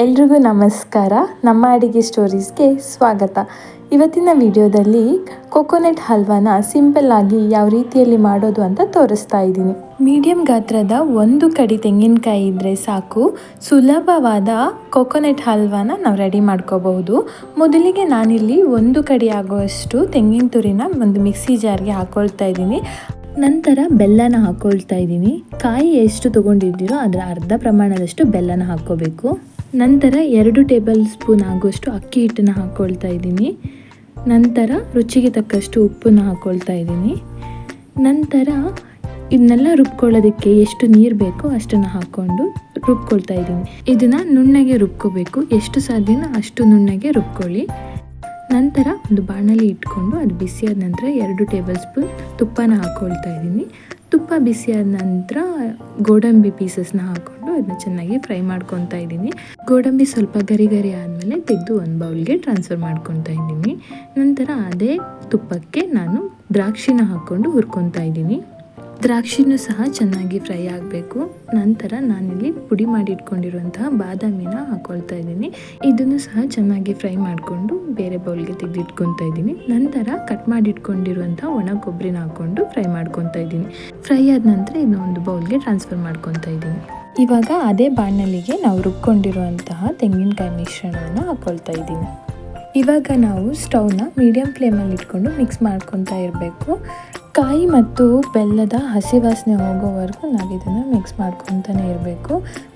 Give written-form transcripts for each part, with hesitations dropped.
ಎಲ್ರಿಗೂ ನಮಸ್ಕಾರ. ನಮ್ಮ ಅಡಿಗೆ ಸ್ಟೋರೀಸ್ಗೆ ಸ್ವಾಗತ. ಇವತ್ತಿನ ವಿಡಿಯೋದಲ್ಲಿ ಕೊಕೊನೆಟ್ ಹಲ್ವಾನ ಸಿಂಪಲ್ ಆಗಿ ಯಾವ ರೀತಿಯಲ್ಲಿ ಮಾಡೋದು ಅಂತ ತೋರಿಸ್ತಾ ಇದ್ದೀನಿ. ಮೀಡಿಯಂ ಗಾತ್ರದ ಒಂದು ಕಡಿ ತೆಂಗಿನಕಾಯಿ ಇದ್ದರೆ ಸಾಕು, ಸುಲಭವಾದ ಕೊಕೊನೆಟ್ ಹಲ್ವಾನ ನಾವು ರೆಡಿ ಮಾಡ್ಕೋಬಹುದು. ಮೊದಲಿಗೆ ನಾನಿಲ್ಲಿ ಒಂದು ಕಡಿ ಆಗುವಷ್ಟು ತೆಂಗಿನ ತುರಿನ ಒಂದು ಮಿಕ್ಸಿ ಜಾರ್ಗೆ ಹಾಕೊಳ್ತಾ ಇದ್ದೀನಿ. ನಂತರ ಬೆಲ್ಲನ ಹಾಕ್ಕೊಳ್ತಾ ಇದ್ದೀನಿ. ಕಾಯಿ ಎಷ್ಟು ತೊಗೊಂಡಿದ್ದೀರೋ ಅದರ ಅರ್ಧ ಪ್ರಮಾಣದಷ್ಟು ಬೆಲ್ಲನ ಹಾಕ್ಕೋಬೇಕು. ನಂತರ 2 ಟೇಬಲ್ ಸ್ಪೂನ್ ಆಗುವಷ್ಟು ಅಕ್ಕಿ ಹಿಟ್ಟನ್ನು ಹಾಕ್ಕೊಳ್ತಾ ಇದ್ದೀನಿ. ನಂತರ ರುಚಿಗೆ ತಕ್ಕಷ್ಟು ಉಪ್ಪನ್ನು ಹಾಕ್ಕೊಳ್ತಾ ಇದ್ದೀನಿ. ನಂತರ ಇದನ್ನೆಲ್ಲ ರುಬ್ಕೊಳ್ಳೋದಕ್ಕೆ ಎಷ್ಟು ನೀರು ಬೇಕೋ ಅಷ್ಟನ್ನು ಹಾಕ್ಕೊಂಡು ರುಬ್ಕೊಳ್ತಾ ಇದ್ದೀನಿ. ಇದನ್ನು ನುಣ್ಣಗೆ ರುಬ್ಕೋಬೇಕು, ಎಷ್ಟು ಸಾಧ್ಯನೋ ಅಷ್ಟು ನುಣ್ಣಗೆ ರುಬ್ಕೊಳ್ಳಿ. ನಂತರ ಒಂದು ಬಾಣಲಿ ಇಟ್ಕೊಂಡು ಅದು ಬಿಸಿಯಾದ ನಂತರ 2 ಟೇಬಲ್ ಸ್ಪೂನ್ ತುಪ್ಪನ ಹಾಕ್ಕೊಳ್ತಾ ಇದ್ದೀನಿ. ತುಪ್ಪ ಬಿಸಿಯಾದ ನಂತರ ಗೋಡಂಬಿ ಪೀಸಸ್ನ ಹಾಕ್ಕೊಂಡು ಅದನ್ನ ಚೆನ್ನಾಗಿ ಫ್ರೈ ಮಾಡ್ಕೊತಾ ಇದ್ದೀನಿ. ಗೋಡಂಬಿ ಸ್ವಲ್ಪ ಗರಿ ಗರಿ ಆದಮೇಲೆ ತೆಗೆದು ಒಂದು ಬೌಲ್ಗೆ ಟ್ರಾನ್ಸ್ಫರ್ ಮಾಡ್ಕೊತಾ ಇದ್ದೀನಿ. ನಂತರ ಅದೇ ತುಪ್ಪಕ್ಕೆ ನಾನು ದ್ರಾಕ್ಷಿನ ಹಾಕ್ಕೊಂಡು ಹುರ್ಕೊತಾ ಇದ್ದೀನಿ. ದ್ರಾಕ್ಷಿನೂ ಸಹ ಚೆನ್ನಾಗಿ ಫ್ರೈ ಆಗಬೇಕು. ನಂತರ ನಾನಿಲ್ಲಿ ಪುಡಿ ಮಾಡಿ ಇಟ್ಕೊಂಡಿರುವಂತಹ ಬಾದಾಮಿನ ಹಾಕ್ಕೊಳ್ತಾ ಇದ್ದೀನಿ. ಇದನ್ನು ಸಹ ಚೆನ್ನಾಗಿ ಫ್ರೈ ಮಾಡಿಕೊಂಡು ಬೇರೆ ಬೌಲ್ಗೆ ತೆಗೆದಿಟ್ಕೊತಾ ಇದ್ದೀನಿ. ನಂತರ ಕಟ್ ಮಾಡಿ ಇಟ್ಕೊಂಡಿರುವಂಥ ಒಣ ಕೊಬ್ಬರಿನ ಹಾಕ್ಕೊಂಡು ಫ್ರೈ ಮಾಡ್ಕೊತಾ ಇದ್ದೀನಿ. ಫ್ರೈ ಆದ ನಂತರ ಇದನ್ನೊಂದು ಬೌಲ್ಗೆ ಟ್ರಾನ್ಸ್ಫರ್ ಮಾಡ್ಕೊತಾ ಇದ್ದೀನಿ. ಇವಾಗ ಅದೇ ಬಾಣಲಿಗೆ ನಾವು ರುಬ್ಕೊಂಡಿರುವಂತಹ ತೆಂಗಿನಕಾಯಿ ಮಿಶ್ರಣವನ್ನು ಹಾಕ್ಕೊಳ್ತಾ ಇದ್ದೀನಿ. ಇವಾಗ ನಾವು ಸ್ಟವ್ನ ಮೀಡಿಯಂ ಫ್ಲೇಮಲ್ಲಿ ಇಟ್ಕೊಂಡು ಮಿಕ್ಸ್ ಮಾಡ್ಕೊತಾ ಇರಬೇಕು. ಕಾಯಿ ಮತ್ತು ಬೆಲ್ಲದ ಹಸಿ ವಾಸನೆ ಹೋಗೋವರೆಗೂ ನಾವು ಇದನ್ನು ಮಿಕ್ಸ್ ಮಾಡ್ಕೊತಾನೆ ಇರಬೇಕು.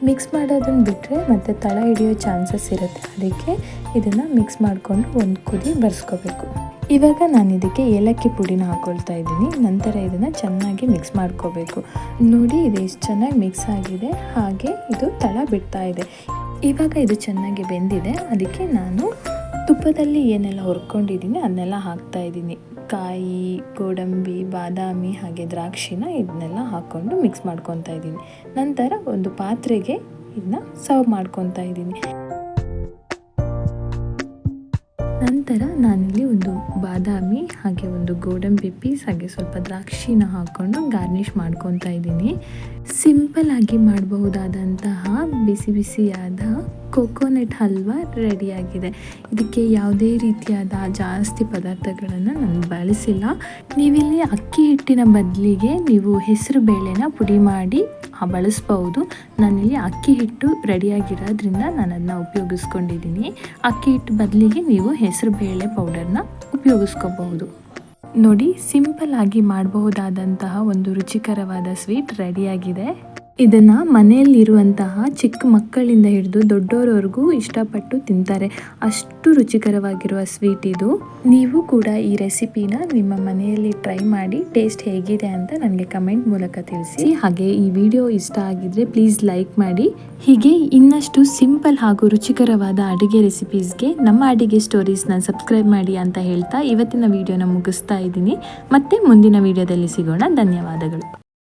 ಮಿಕ್ಸ್ ಮಾಡೋದನ್ನು ಬಿಟ್ಟರೆ ಮತ್ತು ತಳ ಹಿಡಿಯೋ ಚಾನ್ಸಸ್ ಇರುತ್ತೆ, ಅದಕ್ಕೆ ಇದನ್ನು ಮಿಕ್ಸ್ ಮಾಡಿಕೊಂಡು ಒಂದು ಕುದಿ ಬರ್ಸ್ಕೋಬೇಕು. ಇವಾಗ ನಾನು ಇದಕ್ಕೆ ಏಲಕ್ಕಿ ಪುಡಿನ ಹಾಕ್ಕೊಳ್ತಾ ಇದ್ದೀನಿ. ನಂತರ ಇದನ್ನು ಚೆನ್ನಾಗಿ ಮಿಕ್ಸ್ ಮಾಡ್ಕೋಬೇಕು. ನೋಡಿ ಇದು ಎಷ್ಟು ಚೆನ್ನಾಗಿ ಮಿಕ್ಸ್ ಆಗಿದೆ, ಹಾಗೆ ಇದು ತಳ ಬಿಡ್ತಾ ಇದೆ. ಇವಾಗ ಇದು ಚೆನ್ನಾಗಿ ಬೆಂದಿದೆ, ಅದಕ್ಕೆ ನಾನು ತುಪ್ಪದಲ್ಲಿ ಏನೆಲ್ಲ ಹುರ್ಕೊಂಡಿದ್ದೀನಿ ಅದನ್ನೆಲ್ಲ ಹಾಕ್ತಾ ಇದ್ದೀನಿ. ಕಾಯಿ, ಗೋಡಂಬಿ, ಬಾದಾಮಿ ಹಾಗೆ ದ್ರಾಕ್ಷಿನ ಇದನ್ನೆಲ್ಲ ಹಾಕ್ಕೊಂಡು ಮಿಕ್ಸ್ ಮಾಡ್ಕೊತಾ ಇದ್ದೀನಿ. ನಂತರ ಒಂದು ಪಾತ್ರೆಗೆ ಇದನ್ನ ಸರ್ವ್ ಮಾಡ್ಕೊತಾ ಇದ್ದೀನಿ. ನಂತರ ನಾನಿಲ್ಲಿ ಒಂದು ಬಾದಾಮಿ ಹಾಗೆ ಒಂದು ಗೋಡಂಬಿ ಪೀಸ್ ಹಾಗೆ ಸ್ವಲ್ಪ ದ್ರಾಕ್ಷಿನ ಹಾಕ್ಕೊಂಡು ಗಾರ್ನಿಷ್ ಮಾಡ್ಕೊತಾ ಇದ್ದೀನಿ. ಸಿಂಪಲ್ ಆಗಿ ಮಾಡಬಹುದಾದಂತಹ ಬಿಸಿ ಬಿಸಿಯಾದ ಕೊಕೊನೆಟ್ ಹಲ್ವಾ ರೆಡಿಯಾಗಿದೆ. ಇದಕ್ಕೆ ಯಾವುದೇ ರೀತಿಯಾದ ಜಾಸ್ತಿ ಪದಾರ್ಥಗಳನ್ನು ನಾನು ಬಳಸಿಲ್ಲ. ನೀವಿಲ್ಲಿ ಅಕ್ಕಿ ಹಿಟ್ಟಿನ ಬದಲಿಗೆ ನೀವು ಹೆಸರು ಬೇಳೆನ ಪುಡಿ ಮಾಡಿ ಬಳಸ್ಬೋದು. ನಾನಿಲ್ಲಿ ಅಕ್ಕಿ ಹಿಟ್ಟು ರೆಡಿಯಾಗಿರೋದ್ರಿಂದ ನಾನು ಅದನ್ನ ಉಪಯೋಗಿಸ್ಕೊಂಡಿದ್ದೀನಿ. ಅಕ್ಕಿ ಹಿಟ್ಟು ಬದಲಿಗೆ ನೀವು ಹೆಸರು ಬೇಳೆ ಪೌಡರ್ನ ಉಪಯೋಗಿಸ್ಕೋಬಹುದು. ನೋಡಿ, ಸಿಂಪಲ್ ಆಗಿ ಮಾಡಬಹುದಾದಂತಹ ಒಂದು ರುಚಿಕರವಾದ ಸ್ವೀಟ್ ರೆಡಿಯಾಗಿದೆ. ಇದನ್ನು ಮನೆಯಲ್ಲಿರುವಂತಹ ಚಿಕ್ಕ ಮಕ್ಕಳಿಂದ ಹಿಡಿದು ದೊಡ್ಡೋರವರೆಗೂ ಇಷ್ಟಪಟ್ಟು ತಿಂತಾರೆ, ಅಷ್ಟು ರುಚಿಕರವಾಗಿರುವ ಸ್ವೀಟ್ ಇದು. ನೀವು ಕೂಡ ಈ ರೆಸಿಪಿನ ನಿಮ್ಮ ಮನೆಯಲ್ಲಿ ಟ್ರೈ ಮಾಡಿ ಟೇಸ್ಟ್ ಹೇಗಿದೆ ಅಂತ ನನಗೆ ಕಮೆಂಟ್ ಮೂಲಕ ತಿಳಿಸಿ. ಹಾಗೆ ಈ ವಿಡಿಯೋ ಇಷ್ಟ ಆಗಿದ್ರೆ ಪ್ಲೀಸ್ ಲೈಕ್ ಮಾಡಿ. ಹೀಗೆ ಇನ್ನಷ್ಟು ಸಿಂಪಲ್ ಹಾಗೂ ರುಚಿಕರವಾದ ಅಡುಗೆ ರೆಸಿಪೀಸ್ಗೆ ನಮ್ಮ ಅಡುಗೆ ಸ್ಟೋರೀಸ್ನ ಸಬ್ಸ್ಕ್ರೈಬ್ ಮಾಡಿ ಅಂತ ಹೇಳ್ತಾ ಇವತ್ತಿನ ವಿಡಿಯೋನ ಮುಗಿಸ್ತಾ ಇದ್ದೀನಿ. ಮತ್ತೆ ಮುಂದಿನ ವಿಡಿಯೋದಲ್ಲಿ ಸಿಗೋಣ. ಧನ್ಯವಾದಗಳು.